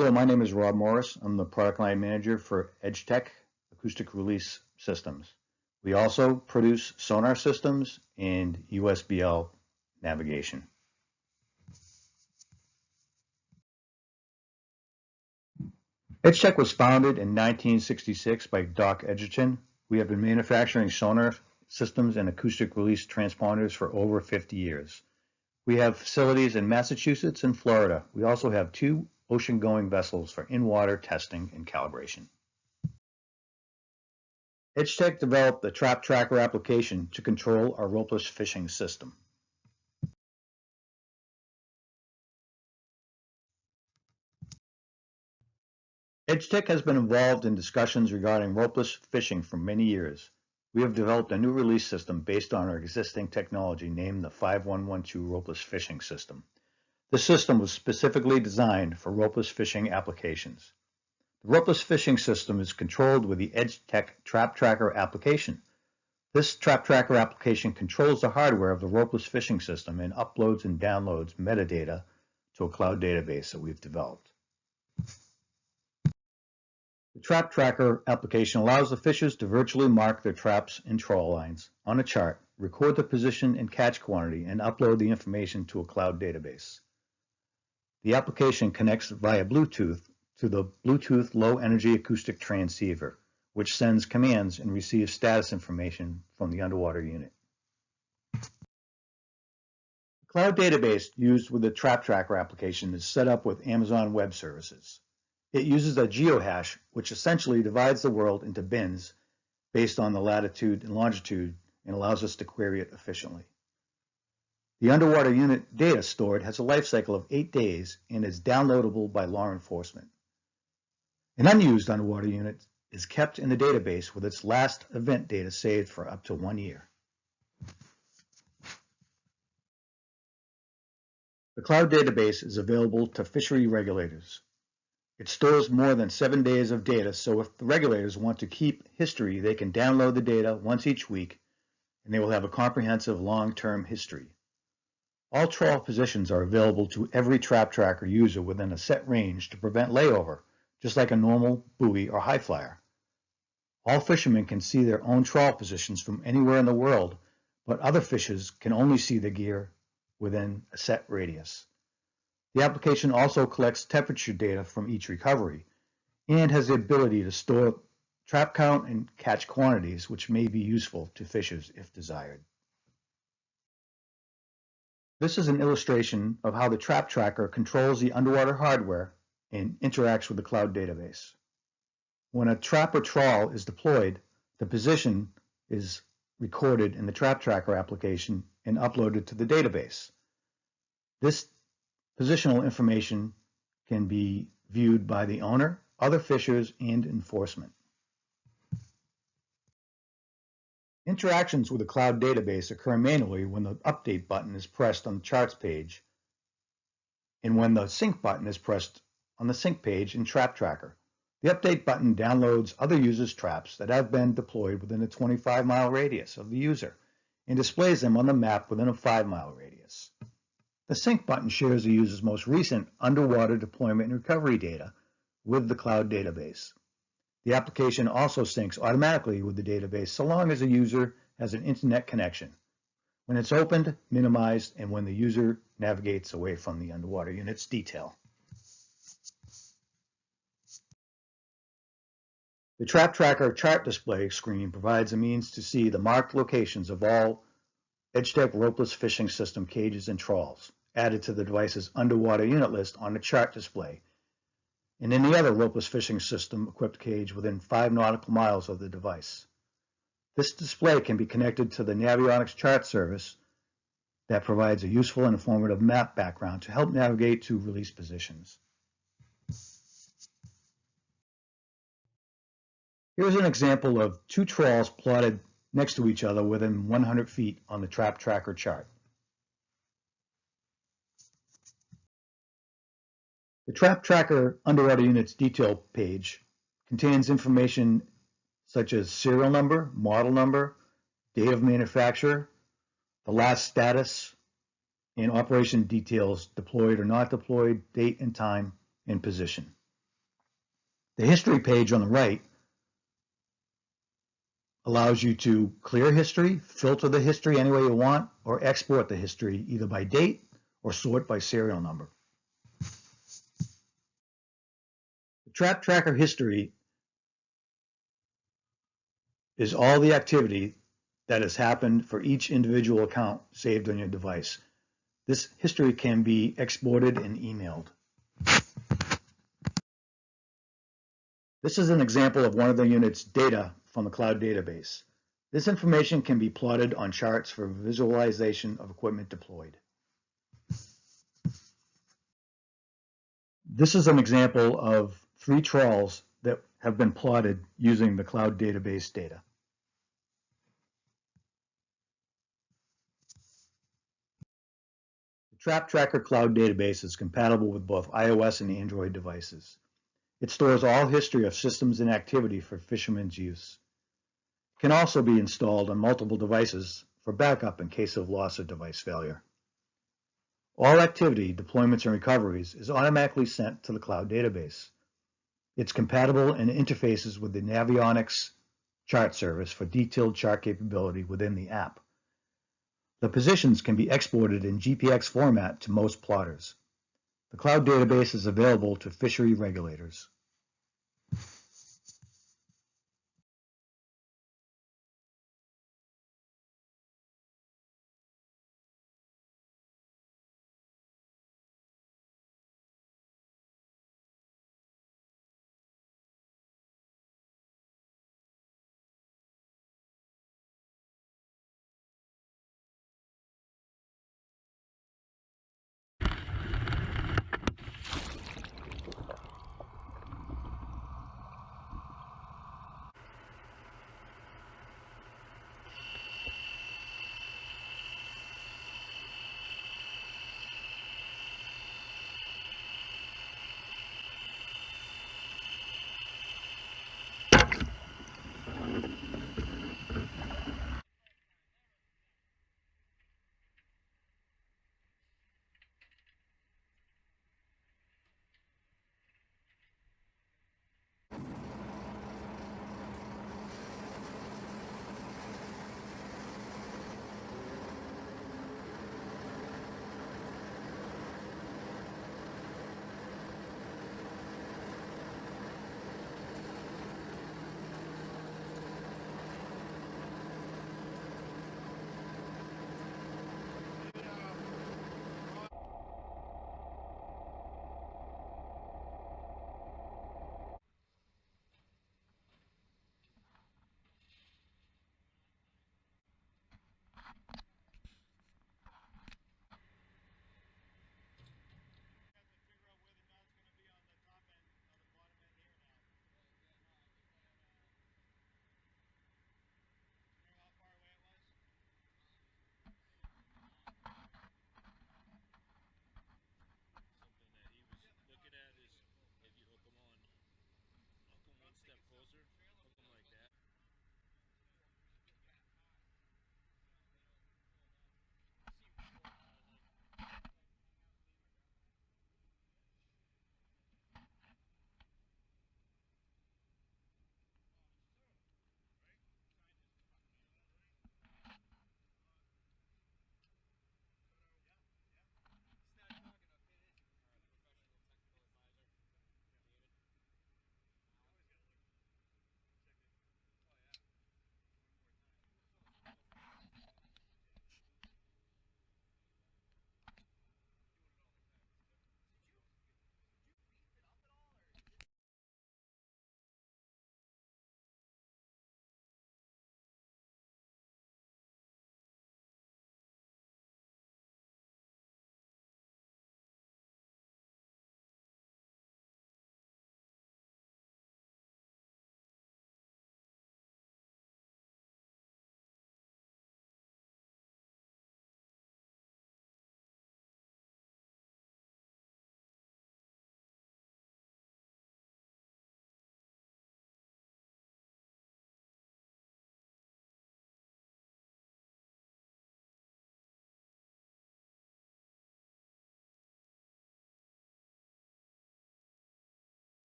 Hello, my name is Rob Morris. I'm the product line manager for EdgeTech acoustic release systems. We also produce sonar systems and USBL navigation. EdgeTech was founded in 1966 by Doc Edgerton. We have been manufacturing sonar systems and acoustic release transponders for over 50 years. We have facilities in Massachusetts and Florida. We also have 2 ocean-going vessels for in-water testing and calibration. EdgeTech developed the Trap Tracker application to control our ropeless fishing system. EdgeTech has been involved in discussions regarding ropeless fishing for many years. We have developed a new release system based on our existing technology named the 5112 Ropeless Fishing System. This system was specifically designed for ropeless fishing applications. The ropeless fishing system is controlled with the EdgeTech Trap Tracker application. This Trap Tracker application controls the hardware of the ropeless fishing system and uploads and downloads metadata to a cloud database that we've developed. The Trap Tracker application allows the fishers to virtually mark their traps and trawl lines on a chart, record the position and catch quantity, and upload the information to a cloud database. The application connects via Bluetooth to the Bluetooth Low Energy Acoustic Transceiver, which sends commands and receives status information from the underwater unit. The cloud database used with the Trap Tracker application is set up with Amazon Web Services. It uses a geohash, which essentially divides the world into bins based on the latitude and longitude and allows us to query it efficiently. The underwater unit data stored has a life cycle of 8 days and is downloadable by law enforcement. An unused underwater unit is kept in the database with its last event data saved for up to 1 year. The cloud database is available to fishery regulators. It stores more than 7 days of data, so if the regulators want to keep history, they can download the data once each week, and they will have a comprehensive long-term history. All trawl positions are available to every Trap Tracker user within a set range to prevent layover, just like a normal buoy or high flyer. All fishermen can see their own trawl positions from anywhere in the world, but other fishers can only see the gear within a set radius. The application also collects temperature data from each recovery and has the ability to store trap count and catch quantities, which may be useful to fishers if desired. This is an illustration of how the Trap Tracker controls the underwater hardware and interacts with the cloud database. When a trap or trawl is deployed, the position is recorded in the Trap Tracker application and uploaded to the database. This positional information can be viewed by the owner, other fishers, and enforcement. Interactions with the cloud database occur manually when the update button is pressed on the charts page and when the sync button is pressed on the sync page in Trap Tracker. The update button downloads other users' traps that have been deployed within a 25-mile radius of the user and displays them on the map within a 5-mile radius. The sync button shares the user's most recent underwater deployment and recovery data with the cloud database. The application also syncs automatically with the database so long as the user has an internet connection, when it's opened, minimized, and when the user navigates away from the underwater unit's detail. The Trap Tracker chart display screen provides a means to see the marked locations of all EdgeTech ropeless fishing system cages and trawls added to the device's underwater unit list on the chart display, and any other ropeless fishing system equipped cage within 5 nautical miles of the device. This display can be connected to the Navionics chart service that provides a useful and informative map background to help navigate to release positions. Here's an example of 2 trawls plotted next to each other within 100 feet on the Trap Tracker chart. The Trap Tracker underwater unit's detail page contains information such as serial number, model number, date of manufacture, the last status, and operation details, deployed or not deployed, date and time, and position. The history page on the right allows you to clear history, filter the history any way you want, or export the history either by date or sort by serial number. The Trap Tracker history is all the activity that has happened for each individual account saved on your device. This history can be exported and emailed. This is an example of one of the unit's data from the cloud database. This information can be plotted on charts for visualization of equipment deployed. This is an example of 3 trawls that have been plotted using the cloud database data. The Trap Tracker cloud database is compatible with both iOS and Android devices. It stores all history of systems and activity for fishermen's use. It can also be installed on multiple devices for backup in case of loss or device failure. All activity, deployments, and recoveries is automatically sent to the cloud database. It's compatible and interfaces with the Navionics chart service for detailed chart capability within the app. The positions can be exported in GPX format to most plotters. The cloud database is available to fishery regulators.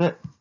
That's it.